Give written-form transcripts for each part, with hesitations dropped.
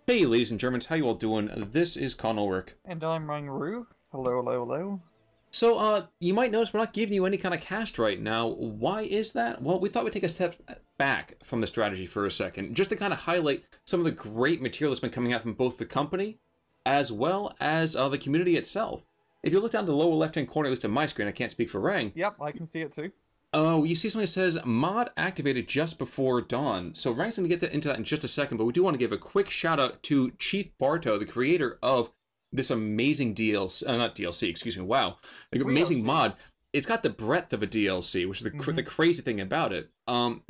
Hey, ladies and Germans, how you all doing? This is Connorwork. And I'm Rangru. Hello, hello, hello. So, you might notice we're not giving you any kind of cast right now. Why is that? Well, we thought we'd take a step back from the strategy for a second, just to kind of highlight some of the great material that's been coming out from both the company, as well as the community itself. If you look down the lower left-hand corner, at least on my screen, I can't speak for Rang. Yep, I can see it too. Oh, you see something that says mod activated just before dawn. So Rang's going to get into that in just a second, but we do want to give a quick shout out to Chief Barto, the creator of this amazing DLC, not DLC, excuse me, wow, amazing mod. It's got the breadth of a DLC, which is the crazy thing about it.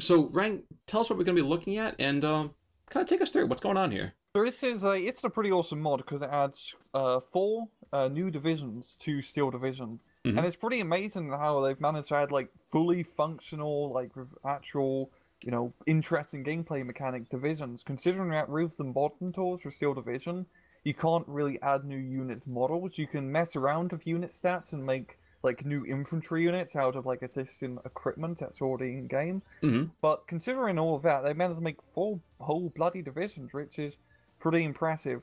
So Rang, tell us what we're going to be looking at, and kind of take us through what's going on here. So this is it's a pretty awesome mod because it adds 4 new divisions to Steel Division. And it's pretty amazing how they've managed to add like fully functional, like with actual, interesting gameplay mechanic divisions. Considering that with the modern tools for Steel Division, you can't really add new unit models. You can mess around with unit stats and make like new infantry units out of like existing equipment that's already in game. But considering all of that, they managed to make 4 whole bloody divisions, which is pretty impressive.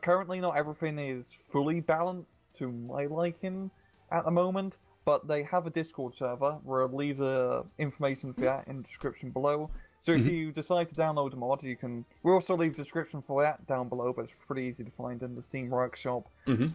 Currently, not everything is fully balanced to my liking at the moment, but they have a Discord server where I'll leave the information for that in the description below. So if you decide to download the mod, you can. We'll also leave the description for that down below, but it's pretty easy to find in the Steam Workshop. You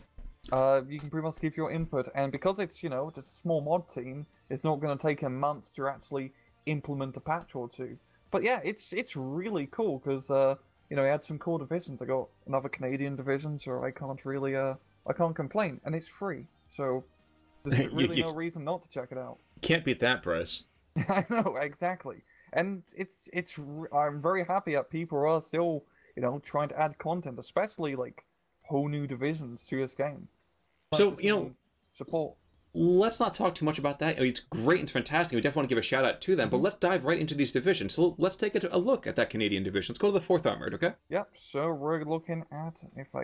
can pretty much give your input, and because it's just a small mod team, it's not going to take them months to actually implement a patch or two. But yeah, it's really cool because I had some cool divisions. I got another Canadian division, so I can't complain, and it's free. So there's really no reason not to check it out. Can't beat that price. I know, exactly. And I'm very happy that people are still, trying to add content, especially like whole new divisions to this game. So, support. Let's not talk too much about that. It's great and fantastic. We definitely want to give a shout out to them, but let's dive right into these divisions. So let's take a look at that Canadian division. Let's go to the 4th Armored, okay? Yep, so we're looking at,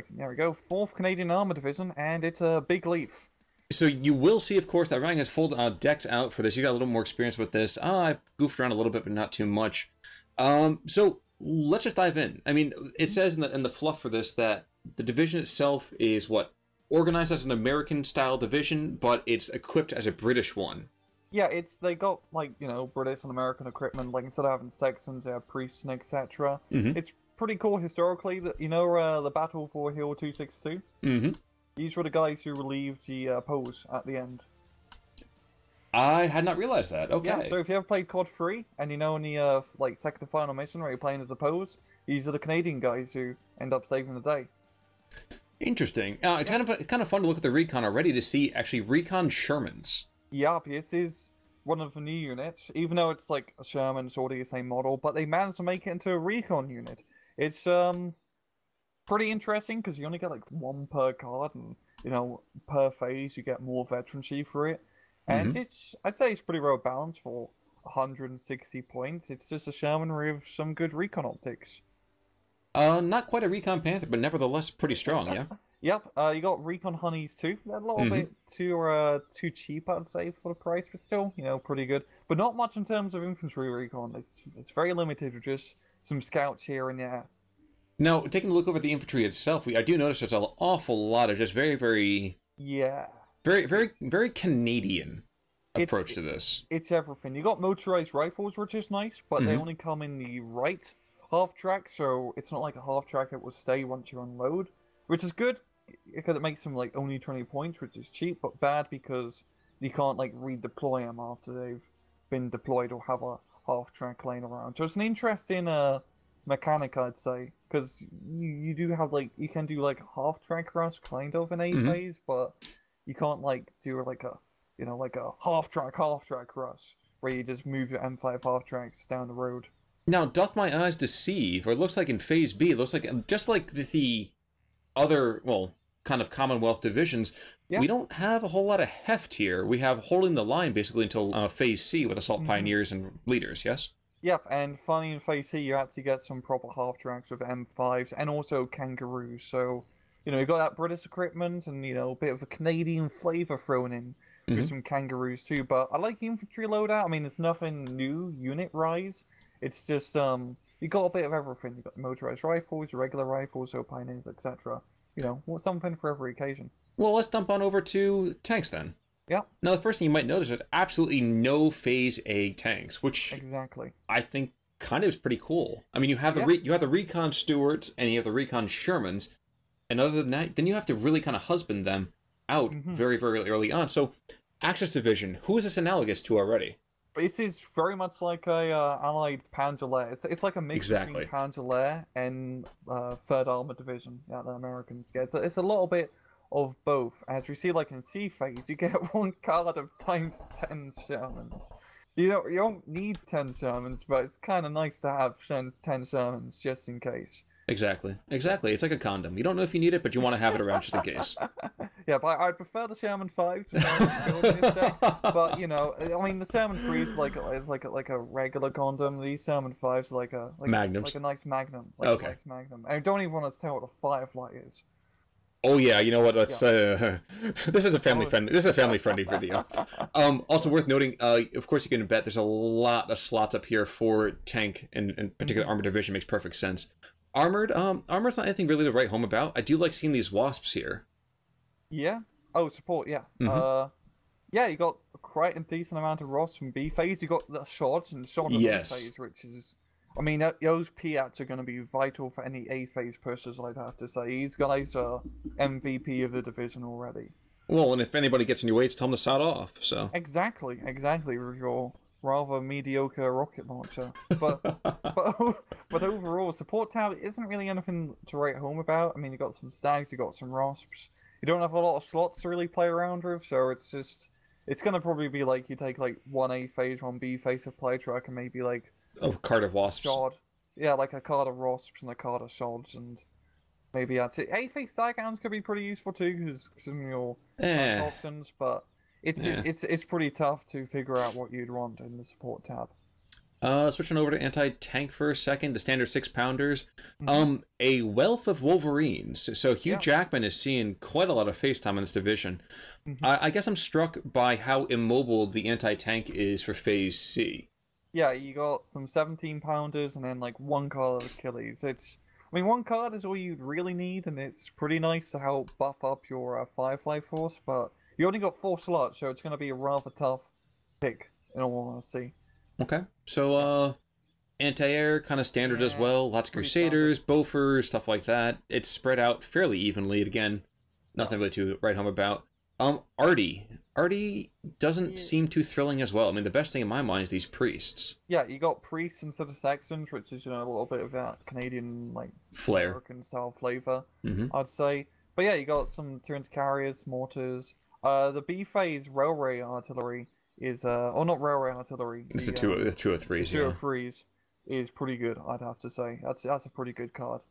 there we go, 4th Canadian Armored Division, and it's a big leaf. So you will see, of course, that Ryan has full decks out for this. He's got a little more experience with this. I've goofed around a little bit, but not too much. So let's just dive in. I mean, it says in the fluff for this that the division itself is organized as an American-style division, but it's equipped as a British one. Yeah, they got like British and American equipment. Like instead of having sections, they have priests and etc. It's pretty cool historically. That the battle for Hill 262. These were the guys who relieved the pose at the end. I had not realized that. Okay. Yeah, so if you ever played COD 3, and in the second to final mission where you're playing as a pose, these are the Canadian guys who end up saving the day. Interesting. It's kind of fun to look at the recon already to see actually recon Shermans. Yep, this is one of the new units, even though it's like a Sherman, it's already the same model, but they managed to make it into a recon unit. It's pretty interesting because you only get like 1 per card, and per phase you get more veterancy for it. And I'd say it's pretty well balanced for 160 points. It's just a Sherman with some good recon optics. Not quite a recon Panther, but nevertheless pretty strong, yeah? Yep, you got recon Honeys too. They're a little bit too cheap, I'd say, for the price, but still, pretty good. But not much in terms of infantry recon. It's very limited with just some scouts here and there. Now, taking a look over the infantry itself, I do notice there's an awful lot of just very, very... Yeah. Very, very, very Canadian approach to this. It's everything. You got motorized rifles, which is nice, but they only come in the right half track, so it's not like a half track that will stay once you unload, which is good because it makes them like only 20 points, which is cheap, but bad because you can't like redeploy them after they've been deployed or have a half track laying around. So it's an interesting mechanic, I'd say, because you do have like you can do like half track rush kind of in A phase, but you can't like do like a like a half track rush where you just move your M5 half tracks down the road. Now, doth my eyes deceive, or it looks like in Phase B, it looks like just like the other, well, kind of Commonwealth divisions, we don't have a whole lot of heft here. We have holding the line basically until Phase C with Assault Pioneers and Leaders, yes? Yep, and finally in Phase C you actually get some proper half tracks with M5s and also Kangaroos, so you got that British equipment and a bit of a Canadian flavour thrown in with some Kangaroos too. But I like the infantry loadout. I mean, it's nothing new unit rise. It's just You got a bit of everything. You got the motorized rifles, your regular rifles, so pioneers, etc. You know, something for every occasion. Well, let's dump on over to tanks then. Yeah. Now, the first thing you might notice is absolutely no Phase A tanks, which exactly I think kind of is pretty cool. I mean, you have the you have the Recon Stewarts and you have the Recon Shermans, and other than that, then you have to really kind of husband them out very, very early on. So, Axis Division, who is this analogous to already? This is very much like a Allied Panzer. It's like a mix between Panzer and Third Armored Division that the Americans get. It's a little bit of both. As we see, like in C phase, you get one card of times 10 Shermans. You don't need 10 Shermans, but it's kind of nice to have 10 Shermans just in case. Exactly. It's like a condom. You don't know if you need it, but you want to have it around just in case. Yeah, but I'd prefer the Sherman 5 to this day. But you know, I mean, the Sherman 3 is like a regular condom. These Sherman 5s are like a Magnums. Like a nice Magnum. Like a nice Magnum. I don't even want to tell what a Firefly is. Oh yeah, you know what? Let's. This is a family friendly. This is a family friendly video. Also worth noting. Of course, you can bet there's a lot of slots up here for tank and in particular armored division. Makes perfect sense. Armored. Armored's not anything really to write home about. I do like seeing these wasps here. Yeah. Oh, support. Yeah. Yeah, you got quite a decent amount of Ross from B phase. You got the shots and shot in B phase, which is. I mean, those Piats are going to be vital for any A phase pushers, I'd have to say. These guys are MVP of the division already. Well, and if anybody gets in your way, it's tell them to sod off. So exactly, with your rather mediocre rocket launcher. But overall, support tab isn't really anything to write home about. I mean, you got some stags, you got some rasps. You don't have a lot of slots to really play around with, so it's going to probably be like you take like one A phase, one B phase of play track, and maybe like a card of wasps. Shod. Yeah, like a card of wasps and a card of shods, and maybe that's it. A-phase staghounds could be pretty useful too, because some of your options, but it's pretty tough to figure out what you'd want in the support tab. Switching over to anti-tank for a second, the standard 6-pounders. A wealth of Wolverines. So Hugh Jackman is seeing quite a lot of face time in this division. I guess I'm struck by how immobile the anti-tank is for Phase C. Yeah, you got some 17-pounders and then like one card of Achilles. I mean, one card is all you'd really need, and it's pretty nice to help buff up your Firefly force, but you only got 4 slots, so it's going to be a rather tough pick, in all honesty. Okay, so anti-air, kind of standard as well. Lots of Crusaders, Bofors, stuff like that. It's spread out fairly evenly. Again, nothing really to write home about. Artie doesn't seem too thrilling as well. I mean, the best thing in my mind is these priests. Yeah, you got priests instead of Saxons, which is, you know, a little bit of that Canadian, like, flair, American style flavor, I'd say. But yeah, you got some Tyrant's carriers, mortars. The B phase railway artillery is, or not railway artillery. It's the 203s. The 203s is pretty good, I'd have to say. That's a pretty good card.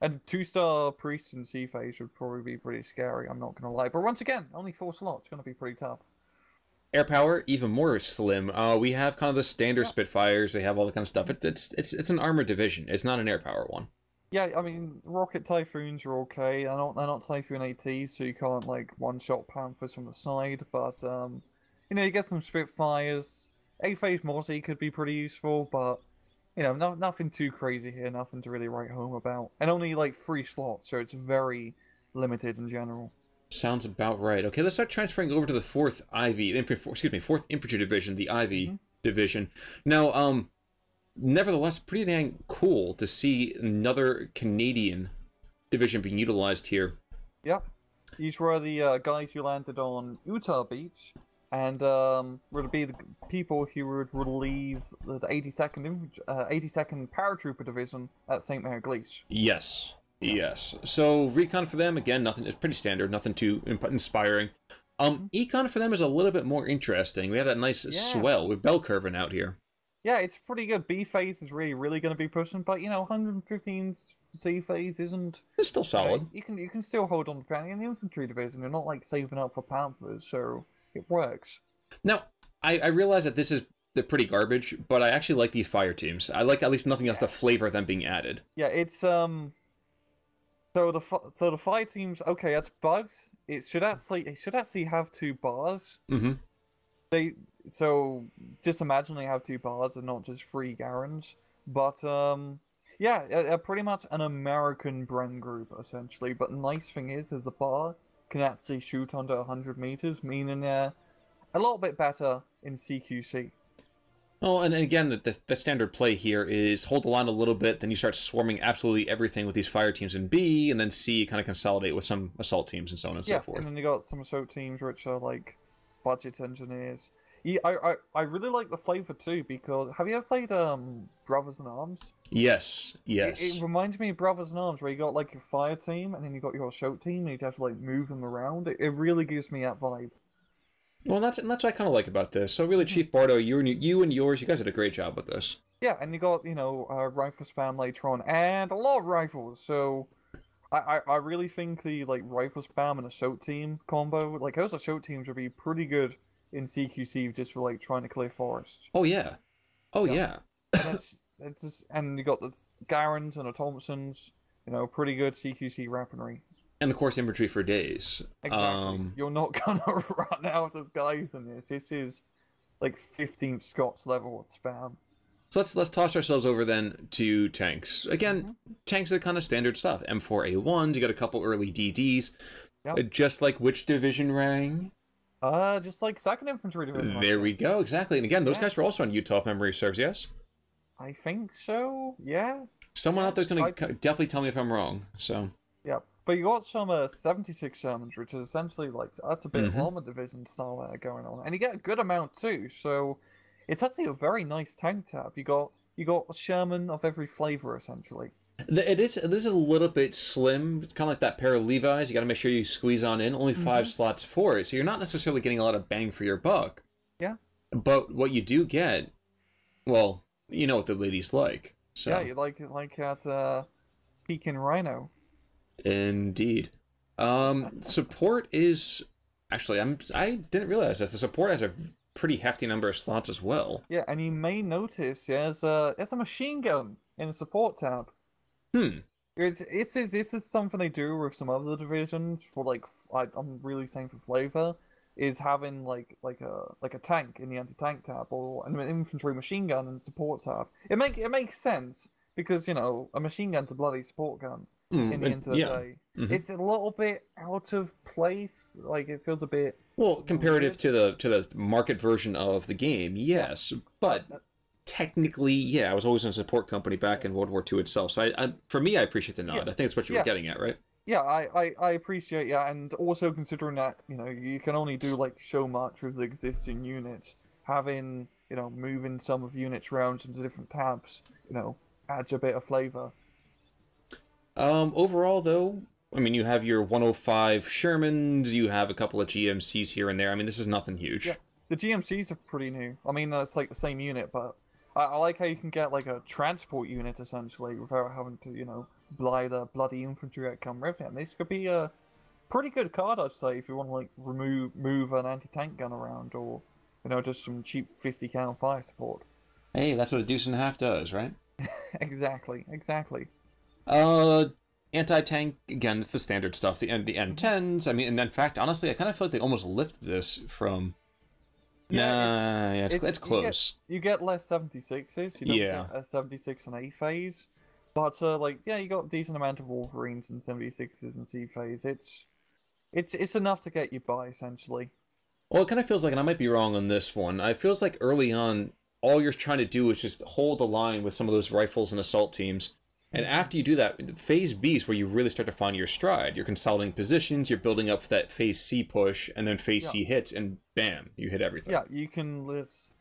And 2-star priests in C phase would probably be pretty scary, I'm not going to lie. But once again, only 4 slots, going to be pretty tough. Air power, even more slim. We have kind of the standard Spitfires, they have all the kind of stuff. It's an armored division, it's not an air power one. Yeah, I mean, rocket Typhoons are okay. They're not Typhoon ATs, so you can't, like, one-shot Panthers from the side. But, you know, you get some Spitfires. A-phase Morty could be pretty useful, but... You know, nothing too crazy here, nothing to really write home about. And only, like, 3 slots, so it's very limited in general. Sounds about right. Okay, let's start transferring over to the 4th Infantry Division, the IV Division. Now, nevertheless, pretty dang cool to see another Canadian division being utilized here. Yep. These were the guys who landed on Utah Beach, and would be the people who would relieve the 82nd Paratrooper Division at St. Mary Gleesh. Yes, yes. So recon for them, again, nothing. It's pretty standard, nothing too inspiring. Econ for them is a little bit more interesting. We have that nice swell with bell curving out here. Yeah, it's pretty good. B phase is really going to be pushing, but you know, 115 C phase isn't. It's still solid. You can still hold on to Fanny in the infantry division. You're not like saving up for Panthers, so. It works. Now, I realize that they're pretty garbage, but I actually like these fire teams. I like at least nothing else the flavor of them being added. Yeah, it's so the fire teams. Okay, that's bugs. It should actually have 2 bars. So just imagine they have 2 bars and not just 3 Garens. But Yeah, pretty much an American brand group essentially. But the nice thing is the bar can actually shoot under 100 meters, meaning a little bit better in CQC. Oh, and again, the standard play here is hold the line a little bit, then you start swarming absolutely everything with these fire teams in B, and then C kind of consolidate with some assault teams and so on and so forth. And then you got some assault teams which are like budget engineers. Yeah, I really like the flavor too because have you ever played Brothers in Arms? Yes, yes. It reminds me of Brothers in Arms where you got like your fire team and then you got your assault team and you have to like move them around. It really gives me that vibe. Well, that's what I kind of like about this. So really, Chief Barto, you and yours, you guys did a great job with this. Yeah, and you got rifle spam later on, and a lot of rifles. So, I really think the like rifle spam and assault team combo, like those assault teams would be pretty good in CQC just for like trying to clear forests. Oh yeah, yeah. And it's just, and you got the Garens and the Thompsons, pretty good CQC weaponry. And of course, infantry for days. Exactly. You're not gonna run out of guys in this. This is like 15th Scots level of spam. So let's toss ourselves over then to tanks. Again, tanks are kind of standard stuff. M4A1s. You got a couple early DDs. Yep. Just like which division rang? Just like 2nd Infantry Division. There we go. Exactly. And again, those guys were also on Utah, if memory serves. Yes. I think so. Yeah. Someone out there's gonna definitely tell me if I'm wrong. So. Yeah. But you got some 76 Shermans, which is essentially like that's a bit of armor division style there going on, and you get a good amount too. So it's actually a very nice tank tab. You got a Sherman of every flavor essentially. It is a little bit slim. It's kind of like that pair of Levi's. You got to make sure you squeeze on in. Only 5 slots for it, so you're not necessarily getting a lot of bang for your buck. Yeah. But what you do get, well, you know what the ladies like. So. Yeah, you like at Pekin Rhino. Indeed. Support is actually I didn't realize that the support has a pretty hefty number of slots as well. Yeah, and you may notice there's a machine gun in the support tab. This is something they do with some other divisions for like I'm really saying for flavor is having like a tank in the anti-tank tab or an infantry machine gun in the support tab. It makes sense because a machine gun's a bloody support gun. In the end of the day. It's a little bit out of place. Like it feels a bit comparative to the market version of the game, yes. But technically, I was always in a support company back in World War II itself. So for me, I appreciate the nod. I think it's what you were getting at, right? Yeah, I appreciate and also considering that you can only do like so much with the existing units. Having moving some of units around into different tabs, adds a bit of flavor. Overall, though, I mean, you have your 105 Shermans, you have a couple of GMCs here and there. I mean, this is nothing huge. Yeah, the GMCs are pretty new. I mean, it's like the same unit, but I like how you can get like a transport unit essentially without having to, buy the bloody infantry that come with it. And this could be a pretty good card, I'd say, if you want to like move an anti-tank gun around or just some cheap 50 cal fire support. Hey, that's what a deuce and a half does, right? Exactly. Anti-tank, again, it's the standard stuff. The N10s, I mean, and in fact, honestly, I kind of feel like they almost lifted this from... it's close. You get less 76s, you don't get a 76 and A phase. But, you got a decent amount of Wolverines and 76s and C phase. It's enough to get you by, essentially. Well, it kind of feels like, and I might be wrong on this one, it feels like early on, all you're trying to do is just hold the line with some of those rifles and assault teams. And after you do that, Phase B is where you really start to find your stride. You're consolidating positions, you're building up that Phase C push, and then Phase C hits, and bam, you hit everything. Yeah, you can list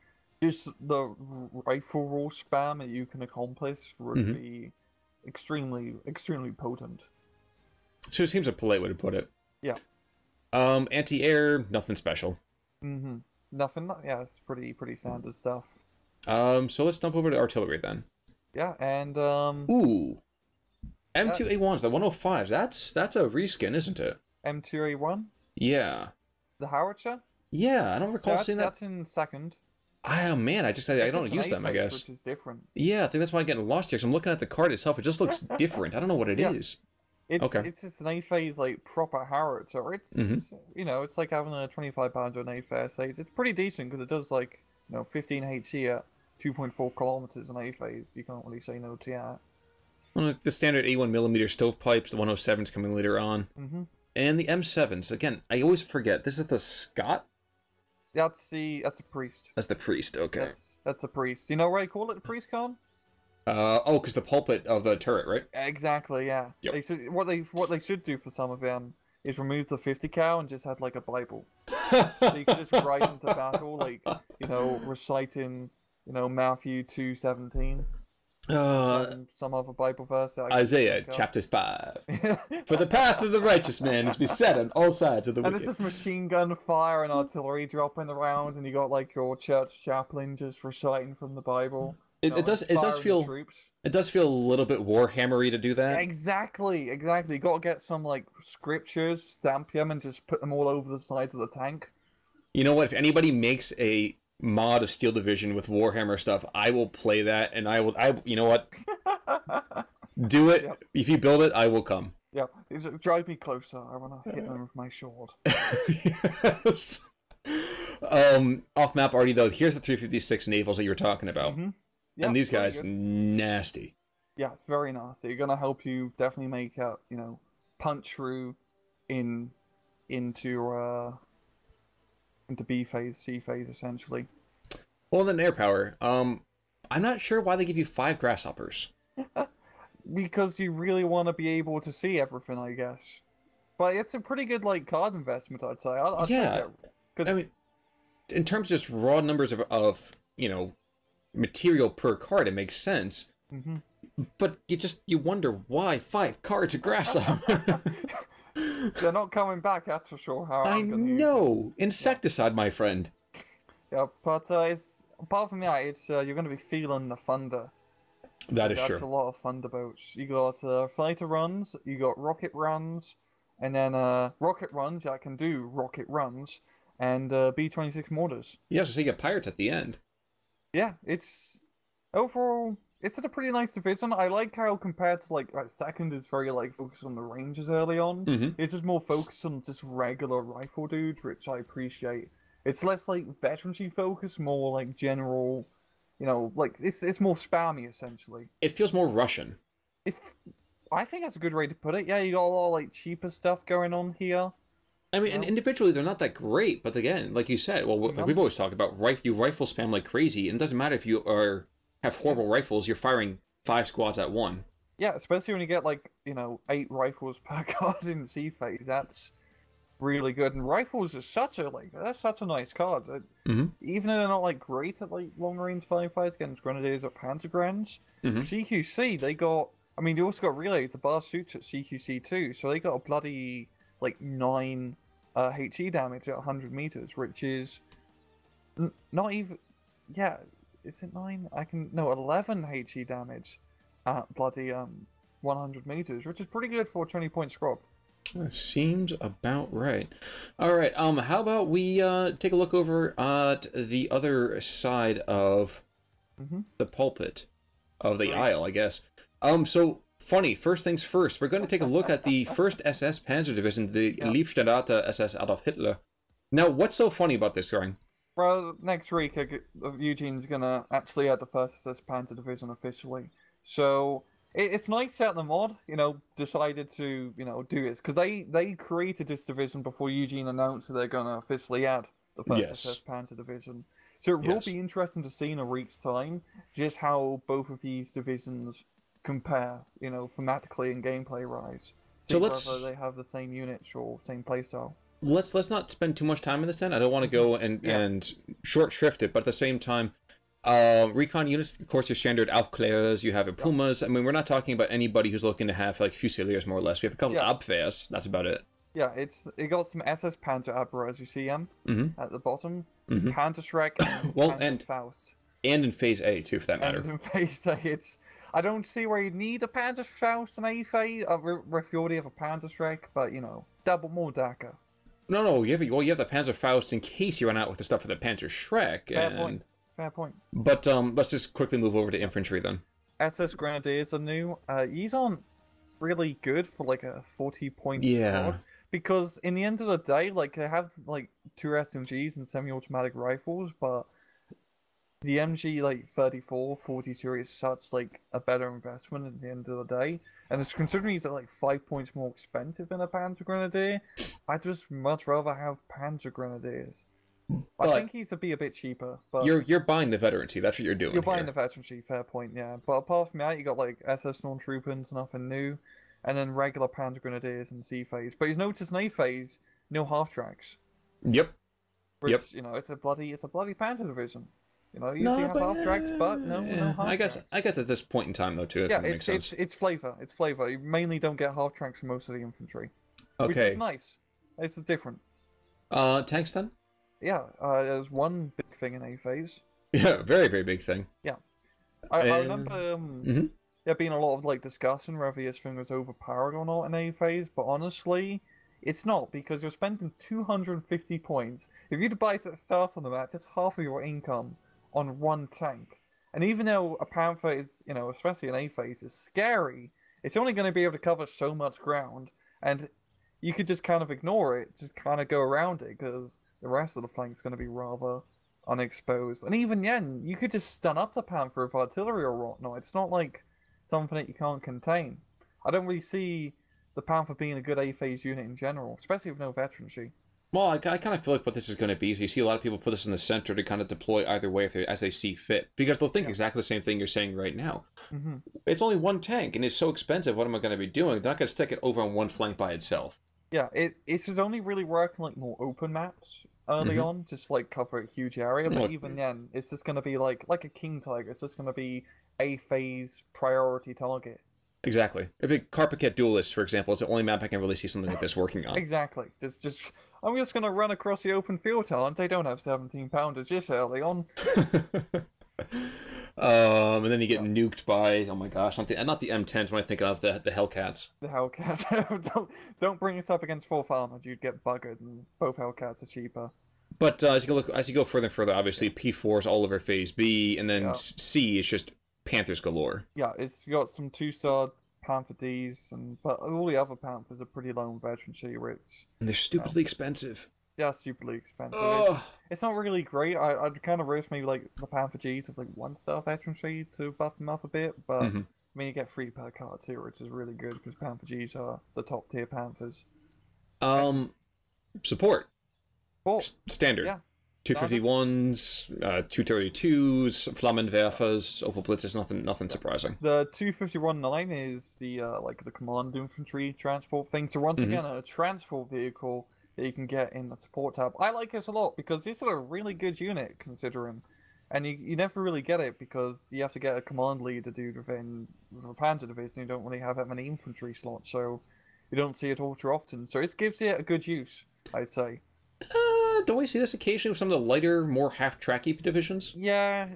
just the rifle roll spam that you can accomplish would be extremely, extremely potent. So it seems a polite way to put it. Yeah. Anti-air, nothing special. Nothing. Yeah, it's pretty standard stuff. So let's jump over to artillery then. Yeah, and Ooh. M2A1s, the 105s, that's a reskin, isn't it? M2A1? Yeah. The howitzer? Yeah, I don't recall seeing that. That's in second. Oh man, I don't use them, I guess. Which is different. Yeah, I think that's why I'm getting lost here. Because I'm looking at the card itself, it just looks different. I don't know what it is. It's just an A phase like proper howitzer. It's it's like having a 25 pounder an A phase. It's pretty decent because it does like 15 HE at 2.4 kilometers in A phase. You can't really say no to that. Well, the standard 81mm stovepipes, the 107's coming later on. Mm-hmm. And the M7s. Again, I always forget. This is the Scott? That's a priest. That's the priest, okay. That's a priest. You know why I call it the priest, Con? Oh, because the pulpit of the turret, right? Exactly, yeah. Yep. What they should do for some of them is remove the 50 cal and just have like a Bible. So you can just ride into battle, like, reciting, Matthew 2:17. Some other Bible verse. Isaiah chapter 5. For the path of the righteous man is beset on all sides of the wicked. And it's just machine gun fire and artillery dropping around, and you got like your church chaplain just reciting from the Bible. It does feel a little bit Warhammery to do that. Exactly. You got to get some like scriptures, stamp them, and just put them all over the side of the tank. You know what? If anybody makes a mod of Steel Division with Warhammer stuff, I will play that, and you know what? Do it. Yep. If you build it, I will come. Yeah, drive me closer. I want to hit them with my sword. Yes. Off map already though. Here's the 356 navals that you were talking about. Mm-hmm. Yep, and these guys, nasty. Yeah, very nasty. They're gonna help you definitely make out, punch through into B phase, C phase, essentially. Well, then air power. I'm not sure why they give you 5 grasshoppers. Because you really want to be able to see everything, I guess. But it's a pretty good card investment, I'd say. I'll yeah, I mean, in terms of just raw numbers of material per card, it makes sense. Mm-hmm. But you wonder why 5 cards a grasshopper. They're not coming back, that's for sure. I know. Insecticide, my friend. Yeah, but it's apart from that, it's you're going to be feeling the thunder. That is true. That's a lot of thunderbolts. You got fighter runs, you got rocket runs, and then rocket runs. I can do rocket runs, and B-26 mortars. Yeah, so you get pirates at the end. Yeah, overall, it's a pretty nice division. I like how compared to like second is very like focused on the ranges early on. Mm-hmm. It's just more focused on just regular rifle dudes, which I appreciate. It's less like veterancy focused, more like general, like it's more spammy essentially. It feels more Russian. I think that's a good way to put it. Yeah, you got a lot of like cheaper stuff going on here. I mean, and individually they're not that great, but again, like you said, well, like we've always talked about, you rifle spam like crazy, and it doesn't matter if you have horrible rifles, you're firing 5 squads at one. Yeah, especially when you get like 8 rifles per card in C phase. That's really good. And rifles is such a nice card. Mm-hmm. Even though they're not like great at like long range firefights against grenadiers or panzergrens, CQC they got. I mean, they also got relays. The bar suits at CQC too, so they got a bloody like 9 HE damage at 100 meters, which is not even. Yeah, is it 9? 11 HE damage at bloody 100 meters, which is pretty good for a 20-point scrub. That seems about right. All right. How about we take a look over at the other side of the pulpit of the aisle, I guess. So funny. First things first. We're going to take a look at the first SS Panzer Division, the Liebstandarte SS Adolf Hitler. Now, what's so funny about this, Goring? Well, next week Eugene's gonna actually add the first SS Panzer Division officially. So it's nice that the mod, decided to, do this. Because they created this division before Eugene announced that they're going to officially add the first SS Panzer Division. So it will be interesting to see in a week's time just how both of these divisions compare, thematically and gameplay-wise. So whether they have the same units or same playstyle. Let's not spend too much time in this then. I don't want to go and short shrift it, but at the same time, recon units, of course, your standard Aufklärers, you have Pumas. I mean, we're not talking about anybody who's looking to have like Fusiliers, more or less. We have a couple of Abwehrs. That's about it. Yeah, it got some SS Panzer Abwehr, you see them at the bottom. Panzerschreck and Faust. And in Phase A too, for that matter. And in Phase A, I don't see where you need a Panzerfaust in A phase. If you already have a Panzerschreck, but double more DACA. No, you have the Panzerfaust in case you run out with the stuff for the Panzerschreck. Fair point. But let's just quickly move over to infantry then. SS Grenadiers are new. These aren't really good for like a 40-point squad. Because in the end of the day, like they have like 2 SMGs and semi-automatic rifles, but the MG like 34, 42 is such like a better investment at the end of the day. And it's considering he's like 5 points more expensive than a Panzer Grenadier, I'd just much rather have Panzer Grenadiers. I But think he's to be a bit cheaper, but you're buying the veterancy. That's what you're doing you're buying here. the veterancy, fair point, yeah. But apart from that, you got like SS Stormtroopers, nothing new, and then regular Panzer Grenadiers and C phase. But he's noticed in A phase, no half tracks. Yep. Yep. Which, it's a bloody Panther division. You usually No, have but half tracks, but no half tracks. I guess at this point in time though too, it Yeah, makes sense. it's flavor. It's flavor. You mainly don't get half tracks for most of the infantry, which Okay. is nice. It's different. Tanks then? Yeah, there's one big thing in A phase. Yeah, very, very big thing. Yeah, I And... remember there being a lot of like discussion whether this thing was overpowered or not in A phase, but honestly, it's not, because you're spending 250 points. If you'd buy that start on the map, just half of your income on one tank. And even though a Panther is, especially in A phase, is scary, it's only going to be able to cover so much ground, and you could just kind of ignore it, just kind of go around it, because the rest of the flank's going to be rather unexposed. And even then, you could just stun up the Panther with artillery or whatnot. It's not like something that you can't contain. I don't really see the Panther being a good A phase unit in general, especially with no veterancy. Well, I kind of feel like what this is going to be. So you see a lot of people put this in the center to kind of deploy either way as they see fit, because they'll think exactly the same thing you're saying right now. It's only one tank, and it's so expensive. What am I going to be doing? They're not going to stick it over on one flank by itself. Yeah, it should only really work on like more open maps early on, just like cover a huge area. But even then, it's just going to be like a King Tiger. It's just going to be A phase priority target. Exactly. A big Carpiquet Duelist, for example, is the only map I can really see something like this working on. Exactly. I'm just going to run across the open field, talent. They don't have 17-pounders this early on. And then you get nuked by, oh my gosh, not the M10s when I think of the Hellcats. The Hellcats. don't bring us up against full armored. You'd get buggered, and both Hellcats are cheaper. But as you go further and further, obviously P4 is all over Phase B, and then C is just Panthers galore. Yeah, it's got some 2-star Panther Ds, but all the other Panthers are pretty low in veterancy, which... And they're stupidly expensive. Yeah, stupidly expensive. Oh. It's not really great. I'd kind of risk maybe like the Panther Gs of like 1-star veterancy to buff them up a bit, but I mean you get 3 per card too, which is really good because Panther Gs are the top tier Panthers. Support. Standard. Yeah. 251s, 232s, Flammenwerfers, Opel Blitzes, nothing surprising. The 251-9 is the like the command infantry transport thing. So once again, a transport vehicle that you can get in the support tab. I like this a lot because this is a really good unit considering, and you never really get it because you have to get a command leader dude within the Panzer division. You don't really have that many infantry slots, so you don't see it all too often. So this gives it a good use, I'd say. Don't we see this occasionally with some of the lighter, more half-tracky divisions? Yeah,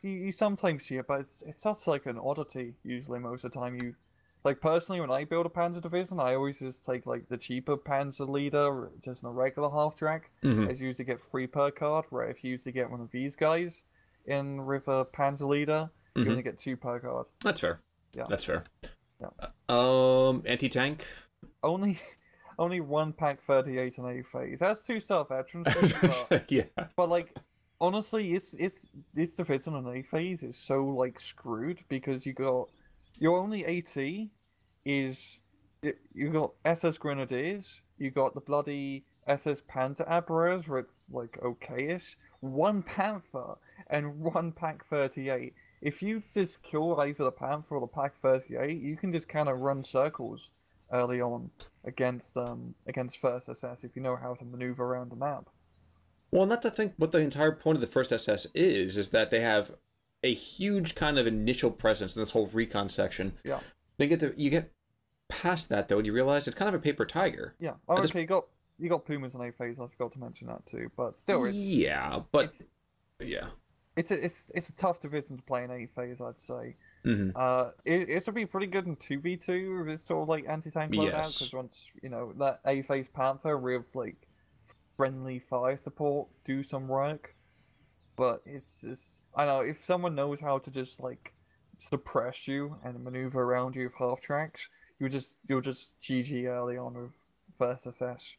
you sometimes see it, but it's such like an oddity. Usually, most of the time, like personally, when I build a Panzer division, I always just take like the cheaper Panzer leader, just in a regular half track. As you usually get 3 per card. Where if you usually get one of these guys in with a Panzer leader, you only get 2 per card. That's fair. Yeah, that's fair. Yeah. Anti-tank. Only 1 pack 38 in A phase. That's 2-star veterans. But like, honestly, this division in A phase is so like screwed because your only AT is you got SS Grenadiers, you got the bloody SS Panzer Abwehrers, where it's like okayish, 1 Panther and 1 pack 38. If you just kill either the Panther or the pack 38, you can just kind of run circles early on against first SS if you know how to maneuver around the map. Well, not to think what the entire point of the first SS is that they have a huge kind of initial presence in this whole recon section. Yeah. You get past that though, and you realize it's kind of a paper tiger. Yeah. Oh, okay. You got Pumas in A phase. I forgot to mention that too. But still, it's it's a tough division to play in A phase, I'd say. It would be pretty good in 2v2 if it's sort of like anti-tank loadout, because once that A phase Panther with like friendly fire support do some work, but it's just I know if someone knows how to just like suppress you and maneuver around you with half tracks, you'll just GG early on with first SS.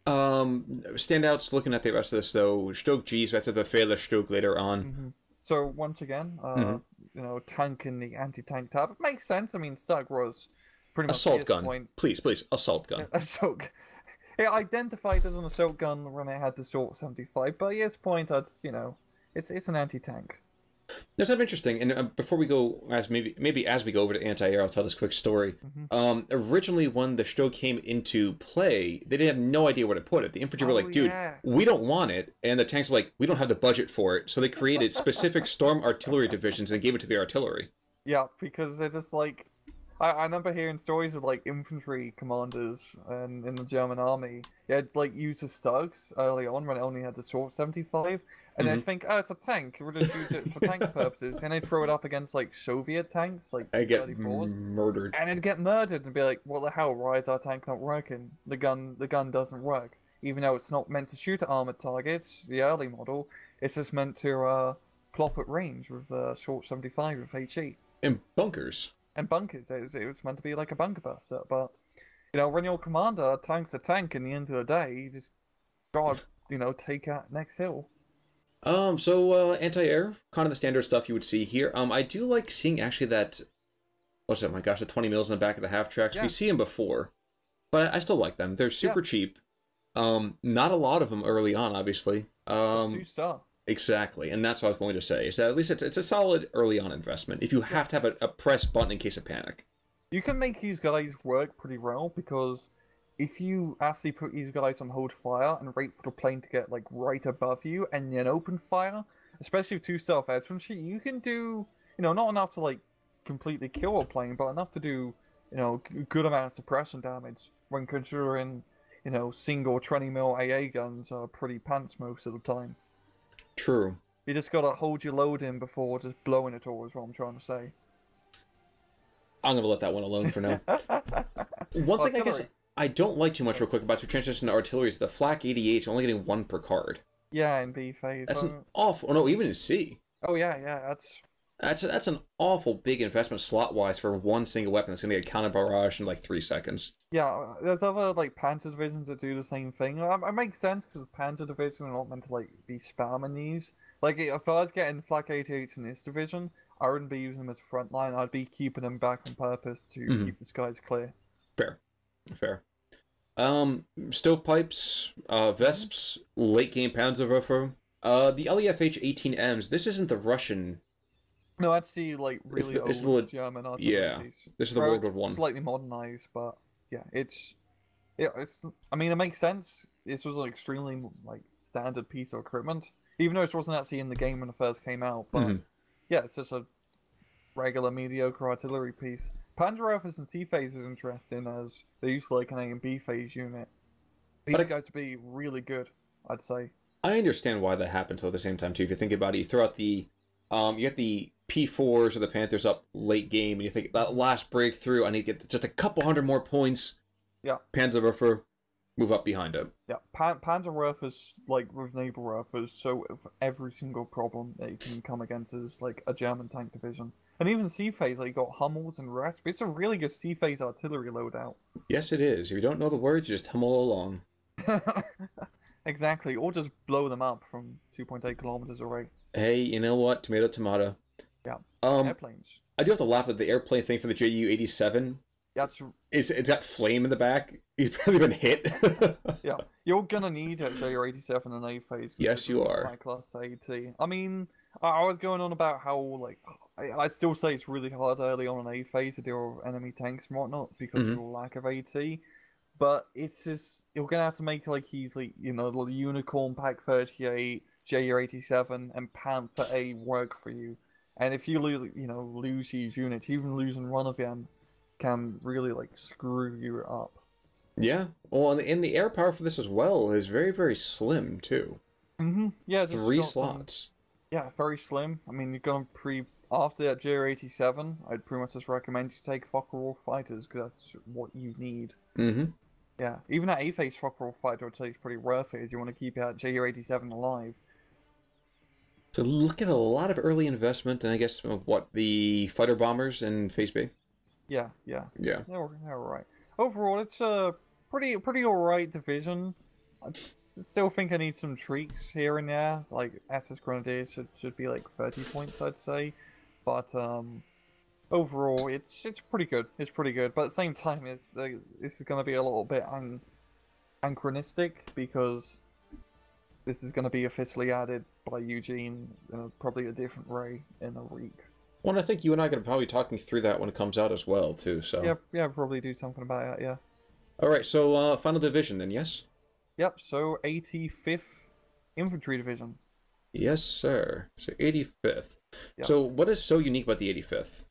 Standouts looking at the rest of this though, Stoke G's better the Fehler Stoke later on. So once again, Hmm. you know, tank in the anti-tank tab. It makes sense. I mean, Stug was pretty much Assault his gun. point. Please, please, assault gun. Assault. It identified as an assault gun when it had the Sort 75, but at its point, it's you know, it's an anti-tank. That's kind of interesting. And before we go, as maybe as we go over to anti-air, I'll tell this quick story. Hmm. Originally, when the show came into play, they didn't have no idea where to put it. The infantry were Oh like, "Dude, yeah. we don't want it," and the tanks were like, "We don't have the budget for it." So they created specific storm artillery divisions and gave it to the artillery. Yeah, because they're just like I remember hearing stories of like infantry commanders and in the German army. They had like used the Stugs early on when it only had the Sort 75, and they'd Hmm. think, oh, it's a tank. We'll just use it for tank purposes. And they'd throw it up against like Soviet tanks, like I get 34s, murdered. and it'd get murdered and be like, what the hell? Why is our tank not working? The gun doesn't work, even though it's not meant to shoot at armored targets. The early model, it's just meant to plop at range with Sort 75 with HE. In bunkers. And bunkers. It was meant to be like a bunker buster, but you know, when your commander tanks a tank in the end of the day, you just gotta, you know, take out next hill. So anti-air, kind of the standard stuff you would see here. I do like seeing actually that. What's that? My gosh, the 20 mils in the back of the half tracks. Yeah. We see them before, but I still like them. They're super cheap. Not a lot of them early on, obviously. 2-star. Exactly, and that's what I was going to say. Is that at least it's a solid early on investment. If you have to have a press button in case of panic. You can make these guys work pretty well because if you actually put these guys on hold fire and wait for the plane to get like right above you and then open fire, especially with 2-star infantry, you can do, you know, not enough to like completely kill a plane, but enough to do, you know, good amount of suppression damage when considering, you know, single 20 mil AA guns are pretty pants most of the time. True. You just gotta hold your load in before just blowing it all, is what I'm trying to say. I'm gonna let that one alone for now. One thing I guess I don't like too much real quick about to transition to artillery is the Flak 88 only getting one per card. Yeah, in B phase. That's an awful. Oh no, even in C. Oh yeah, yeah. That's an awful big investment slot wise for one single weapon that's gonna get counter barrage in like 3 seconds. Yeah. There's other like Panzer divisions that do the same thing. It makes sense because Panzer division are not meant to like be spamming these. Like if I was getting Flak 88s in this division, I wouldn't be using them as frontline. I'd be keeping them back on purpose to keep the skies clear. Fair, fair. Stovepipes, Vesps, late game Panzerwaffe. The LEFH 18Ms. This isn't the Russian. No, actually, like really old German artillery. Yeah, this is the World War One. Slightly modernized, but yeah, it's. I mean, it makes sense. This was an extremely like standard piece of equipment, even though it wasn't actually in the game when it first came out. But yeah, it's just a regular mediocre artillery piece. Panzerwaffes and C phase is interesting as they used like an A and B phase unit. These guys to be really good, I'd say. I understand why that happens though, at the same time too. If you think about it, you throw out the you get the P4s or the Panthers up late game, and you think that last breakthrough, I need to get just a couple hundred more points. Yeah. Panzerwaffe, move up behind it. Yeah, Panzerwaffes, like with Navalwaffes, so every single problem that you can come against is like a German tank division. And even C phase, like you got Hummels and Rasp. It's a really good C phase artillery loadout. Yes, it is. If you don't know the words, you just hummel along. Exactly, or just blow them up from 2.8 kilometers away. Hey, you know what? Tomato, tomato. Yeah. Airplanes. I do have to laugh at the airplane thing for the Ju-87. That's it's got flame in the back. He's probably been hit. Yeah, you're gonna need a Ju-87 and A phase. Yes, you are. High class AT. I mean, I was going on about how like I still say it's really hard early on in A phase to deal with enemy tanks and whatnot because of the lack of AT. But it's just you're gonna have to make like easily, you know, the Unicorn Pack 38, Ju-87, and Panther A work for you. And if you lose these units, even losing one of them can really like screw you up. Yeah. Well, and the air power for this as well is very, very slim too. Yeah. 3 slots. Yeah, very slim. I mean, you're gonna after that Ju-87, I'd pretty much just recommend you take Focke-Wulf fighters because that's what you need. Yeah, even that A-phase Focke-Wulf fighter I'd say is pretty worth it if you want to keep that Ju-87 alive. So look at a lot of early investment, and I guess what the fighter bombers in Phase B. Yeah. They're They're right. Overall, it's a pretty alright division. still think I need some tweaks here and there. Like SS Grenadiers should be like 30 points, I'd say. But overall, it's pretty good. It's pretty good. But at the same time, this is going to be a little bit anachronistic because this is going to be officially added by Eugene in probably a different way in a week. Well, I think you and I are going to probably be talking through that when it comes out as well, too. So yeah, probably do something about it. Yeah. All right. So final division, then, yes. Yep. So 85th Infantry Division. Yes, sir. So 85th. Yep. So what is so unique about the 85th?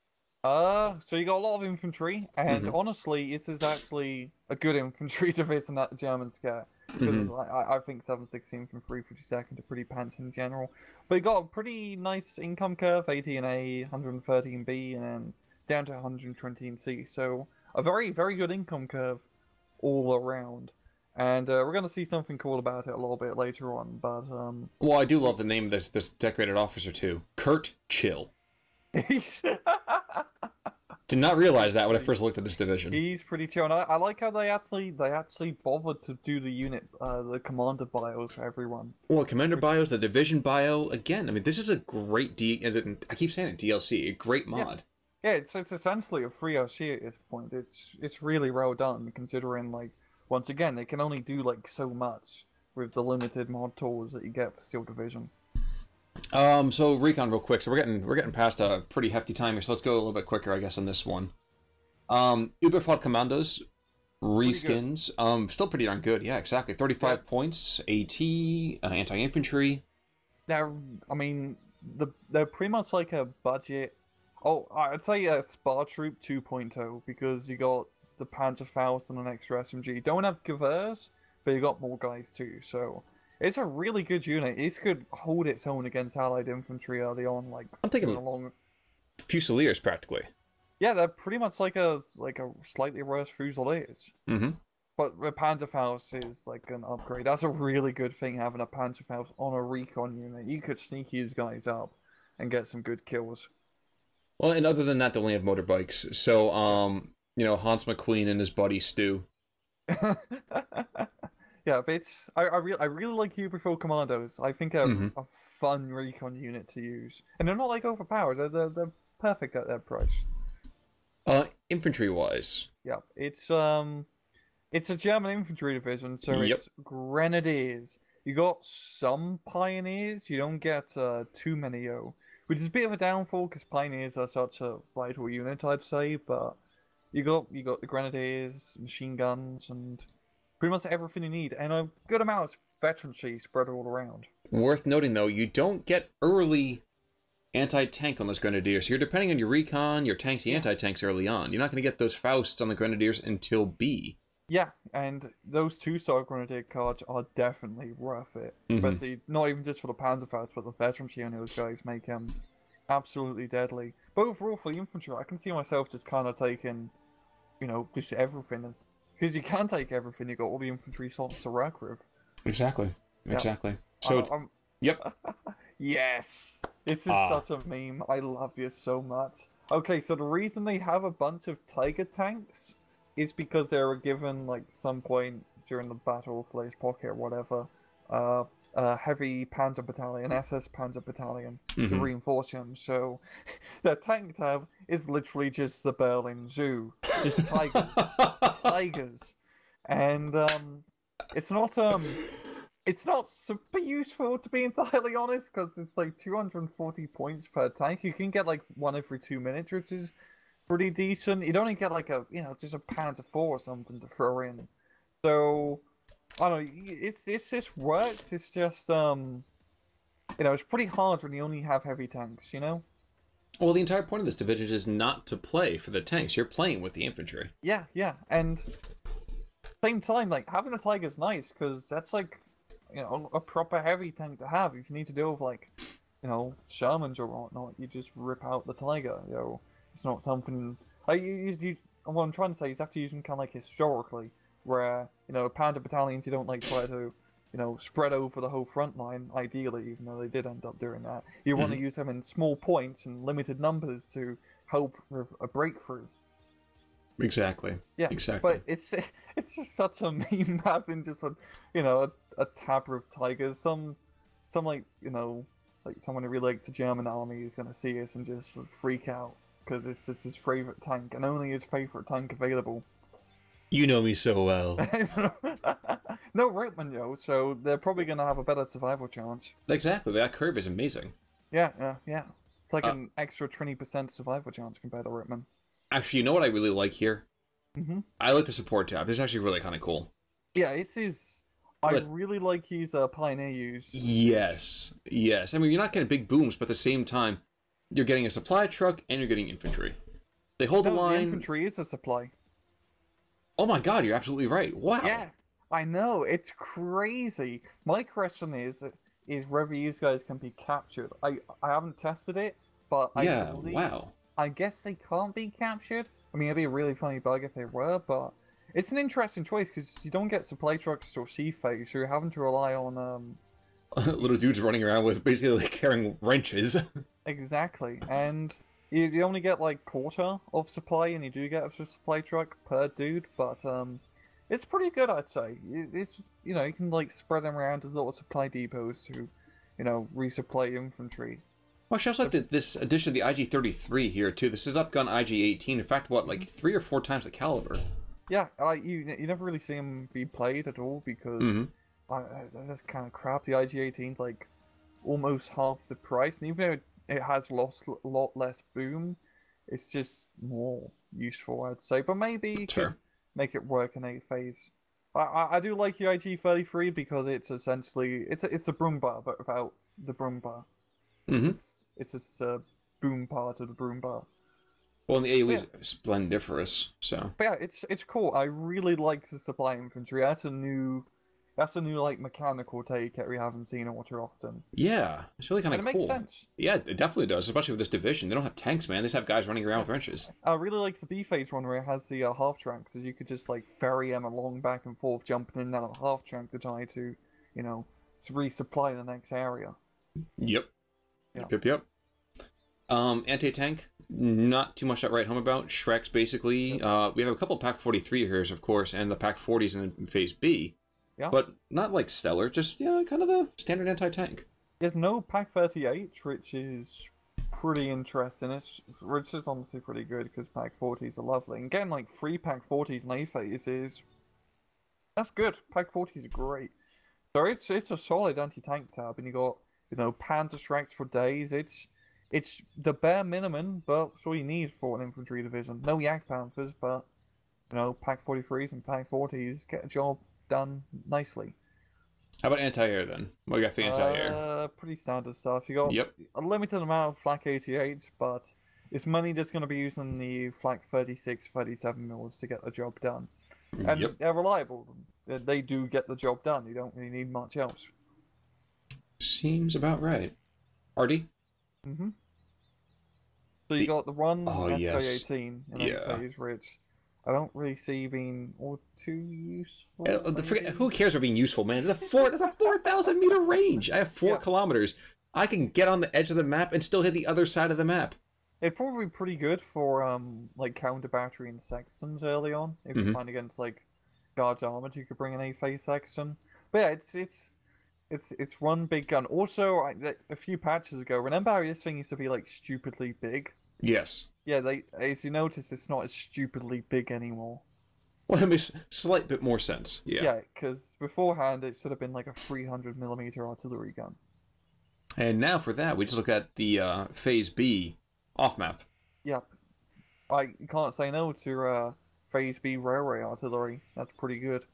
So you got a lot of infantry, and honestly, this is actually a good infantry division that the Germans get. Because I think 716th and 352nd are pretty pants in general. But you got a pretty nice income curve, 80 in A, 130 in B, and then down to 120 in C. So a very, very good income curve all around. And we're going to see something cool about it a little bit later on. But well, I do love the name of this decorated officer too, Kurt Chill. Did not realize that when I first looked at this division. He's pretty chill, and I like how they actually bothered to do the unit, the commander bios for everyone. Well, commander bios, the division bio, again. I mean, this is a great I keep saying it, DLC, a great mod. Yeah, it's essentially a free OC at this point. It's really well done considering, like, once again, they can only do like so much with the limited mod tools that you get for Steel Division. So recon real quick. So we're getting past a pretty hefty time here. So let's go a little bit quicker, I guess, on this one. Überfahrt Commandos, reskins. Still pretty darn good. Yeah, exactly. 35 points. AT, anti-infantry. I mean, they're pretty much like a budget. Oh, I'd say a Spar Troop 2.0 because you got the Panzerfaust and an extra SMG. Don't have Gewehren, but you got more guys too. So. It's a really good unit. It could hold its own against Allied infantry early on. Like I'm thinking along Fusiliers practically. Yeah, they're pretty much like a slightly worse Fusiliers. But the Panzerfaust is like an upgrade. That's a really good thing having a Panzerfaust on a recon unit. You could sneak these guys up and get some good kills. Well, and other than that, they only have motorbikes. So Hans McQueen and his buddy Stu. Yeah, but I really like Uberfield Commandos. I think they're a fun recon unit to use, and they're not like overpowered. They're perfect at their price. Infantry wise, yeah, it's a German infantry division, so it's grenadiers. You got some pioneers. You don't get too many which is a bit of a downfall because pioneers are such a vital unit, I'd say. But you got the grenadiers, machine guns, and pretty much everything you need, and a good amount of veterancy spread all around. Worth noting, though, you don't get early anti-tank on those Grenadiers. You're depending on your recon, your tanks, the anti-tanks early on. You're not going to get those Fausts on the Grenadiers until B. Yeah, and those 2-star Grenadier cards are definitely worth it. Especially, not even just for the Panzerfaust, but the veterancy on those guys make them absolutely deadly. But overall, for the infantry, I can see myself just kind of taking, just everything. Because you can take everything, you got all the infantry slots to work with. Exactly. So, yep. Yes! This is such a meme. I love you so much. Okay, so the reason they have a bunch of Tiger tanks is because they were given, like, some point during the Battle of Flay's Pocket or whatever, a heavy Panzer Battalion, SS Panzer Battalion, to reinforce them. So, their tank tab is literally just the Berlin Zoo. Just tigers. Tigers. And, it's not super useful, to be entirely honest, because it's like 240 points per tank. You can get like one every 2 minutes, which is pretty decent. You'd only get like just a Panzer IV or something to throw in. So, I don't know, it's just works. It's just, it's pretty hard when you only have heavy tanks, Well, the entire point of this division is not to play for the tanks. You're playing with the infantry. Yeah, and same time, like, having a Tiger's nice, because that's like, a proper heavy tank to have. If you need to deal with, like, Shermans or whatnot, you just rip out the Tiger, It's not something... what I'm trying to say is you have to use them kind of like historically, where, Panda battalions you don't like try to, spread over the whole front line, ideally, even though they did end up doing that. You want to use them in small points and limited numbers to help with a breakthrough. Exactly. Yeah, exactly. But it's just such a meme having just a a tab of tigers. Some like like someone who relates to German army is gonna see us and just freak out because it's his favorite tank and only his favorite tank available. You know me so well. No Reitman, yo, so they're probably gonna have a better survival chance. Exactly, that curve is amazing. Yeah. It's like an extra 20% survival chance compared to Reitman. Actually, you know what I really like here? Mm-hmm. I like the support tab. This is actually really kind of cool. Yeah, this is. I really like his Pioneer use. Yes. I mean, you're not getting big booms, but at the same time, you're getting a supply truck and you're getting infantry. They hold the line. The infantry is a supply. Oh my god, you're absolutely right. Wow. Yeah, I know. It's crazy. My question is whether these guys can be captured. I haven't tested it, but I guess they can't be captured. I mean, it'd be a really funny bug if they were, but it's an interesting choice because you don't get supply trucks or sea phase, so you're having to rely on little dudes running around with basically like carrying wrenches. Exactly, and you only get like quarter of supply, and you do get a supply truck per dude, but it's pretty good, I'd say. It's you can like spread them around as little supply depots to resupply infantry. Well, I also like this addition of the IG-33 here too. This is upgun IG-18. In fact, what, like 3 or 4 times the caliber? Yeah, you never really see them be played at all because they're just kind of crap. The IG-18's like almost half the price, and even though it has lost a lot less boom, it's just more useful, I'd say. But maybe you could make it work in 8 phase. I do like the IG-33 because it's essentially it's a broom bar but without the broom bar. It's just a boom part of the broom bar. Well, and the AoE is splendiferous, so. But yeah, it's cool. I really like the supply infantry. That's a new like mechanical take that we haven't seen all too often. Yeah, it's really kind of cool. It makes sense. Yeah, it definitely does, especially with this division. They don't have tanks, man. They just have guys running around with wrenches. I really like the B phase one where it has the half tracks, as you could just like ferry them along back and forth, jumping in and out of the half track to try to, resupply the next area. Yep. Anti-tank, not too much to write home about. Shrek's basically, we have a couple of Pack 43 here, of course, and the Pack 40s in Phase B. Yeah. But not like stellar, just, kind of the standard anti-tank. There's no Pack 38, which is pretty interesting. Which is honestly pretty good, because Pack 40s are lovely. And getting like 3 Pack 40s in A phase that's good. Pack 40s are great. So it's a solid anti-tank tab, and you got, Panther Shreks for days. It's the bare minimum, but it's all you need for an infantry division. No Yak Panthers, but, Pack 43s and Pack 40s get a job done nicely. How about anti-air, then? What do you got for the anti-air? Pretty standard stuff. You got a limited amount of Flak 88s, but it's mainly just going to be using the Flak 36, 37 mils to get the job done. And they're reliable. They do get the job done. You don't really need much else. Seems about right. Artie? So you got the one SK-18 in phase, which I don't really see being all too useful. Who cares about being useful, man? That's a 4,000 meter range. I have 4 kilometers. I can get on the edge of the map and still hit the other side of the map. It'd probably be pretty good for like counter battery and sextons early on. If you find against like guards armored, you could bring an A-phase sexton. But yeah, it's one big gun. Also, a few patches ago, remember how this thing used to be like stupidly big? Yes. Yeah, as you notice, it's not as stupidly big anymore. Well, it makes a slight bit more sense. Yeah, because beforehand it should have been like a 300mm artillery gun. And now for that, we just look at the Phase B off map. Yep. I can't say no to Phase B railway artillery. That's pretty good.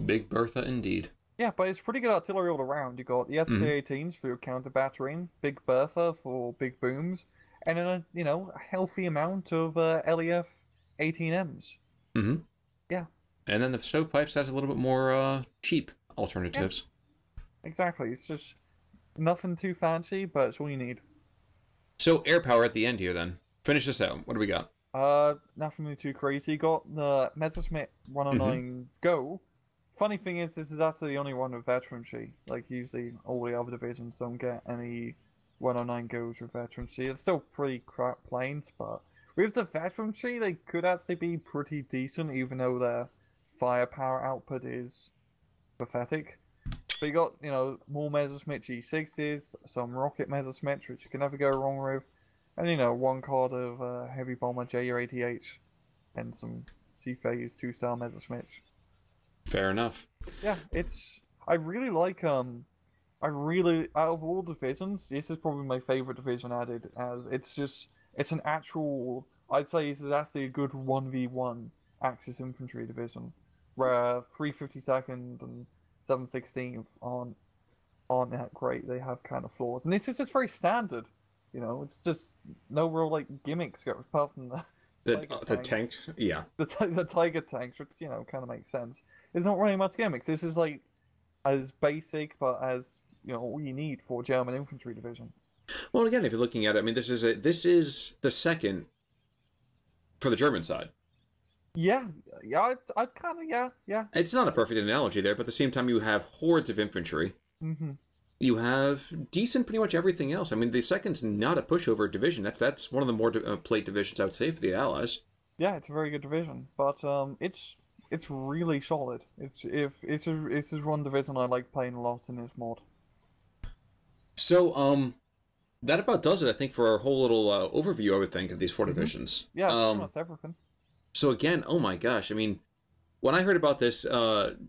Big Bertha indeed. Yeah, but it's pretty good artillery all around. You got the SK-18s for your counter battering, Big Bertha for big booms, and then a healthy amount of LEF 18Ms. Yeah. And then the stovepipes has a little bit more cheap alternatives. Yeah. Exactly. It's just nothing too fancy, but it's all you need. So air power at the end here then. Finish this out. What do we got? Nothing too crazy. Got the Messerschmitt 109 Go. Funny thing is, this is actually the only one with veterancy. Like, usually all the other divisions don't get any 109 Goes with veterancy. It's still pretty crap planes, but with the veterancy, they could actually be pretty decent, even though their firepower output is pathetic. But you got, more Messerschmitt G6s, some Rocket Messerschmitts, which you can never go wrong with, and, one card of Heavy Bomber JU-80H, and some C-Phase 2-star Messerschmitts. Fair enough. Yeah, I really like, out of all divisions, this is probably my favorite division added, as it's an actual, I'd say this is actually a good 1v1 Axis Infantry division, where 352nd and 716th aren't that great. They have kind of flaws, and this is just very standard. It's just no real like gimmicks apart from the tanks. Yeah. The Tiger tanks, which kind of makes sense. There's not really much gimmicks. This is like as basic, but as all you need for a German infantry division. Well, again, if you're looking at it, I mean, this is the second for the German side. Yeah, I'd kind of, yeah. It's not a perfect analogy there, but at the same time, you have hordes of infantry. Mm-hmm. You have decent pretty much everything else. I mean, the second's not a pushover division. That's one of the more plate divisions, I would say, for the Allies. Yeah, it's a very good division, but it's really solid. It's just one division I like playing a lot in this mod. So, that about does it, I think, for our whole little overview, I would think, of these four divisions. Yeah, pretty much everything. So again, oh my gosh, I mean, when I heard about this,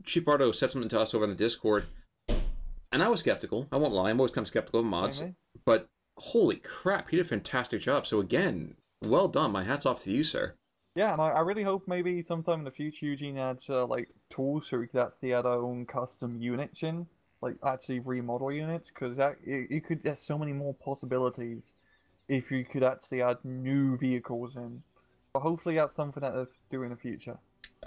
Chief Barto said something to us over on the Discord, and I was skeptical. I won't lie, I'm always kind of skeptical of mods, but holy crap, he did a fantastic job. So again, well done. My hat's off to you, sir. Yeah, and I really hope maybe sometime in the future Eugene adds like tools so we could actually add our own custom units in, like actually remodel units, because you could get so many more possibilities if you could actually add new vehicles in. But hopefully that's something that they'll do in the future.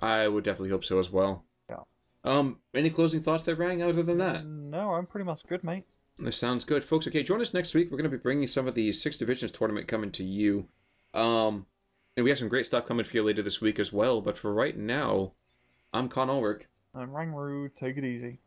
I would definitely hope so as well. Yeah. Any closing thoughts there, Rang, other than that? No, I'm pretty much good, mate. This sounds good. Folks, okay, join us next week. We're going to be bringing some of the 6 Divisions tournament coming to you. And we have some great stuff coming for you later this week as well. But for right now, I'm Con Ulrich. I'm Rangru. Take it easy.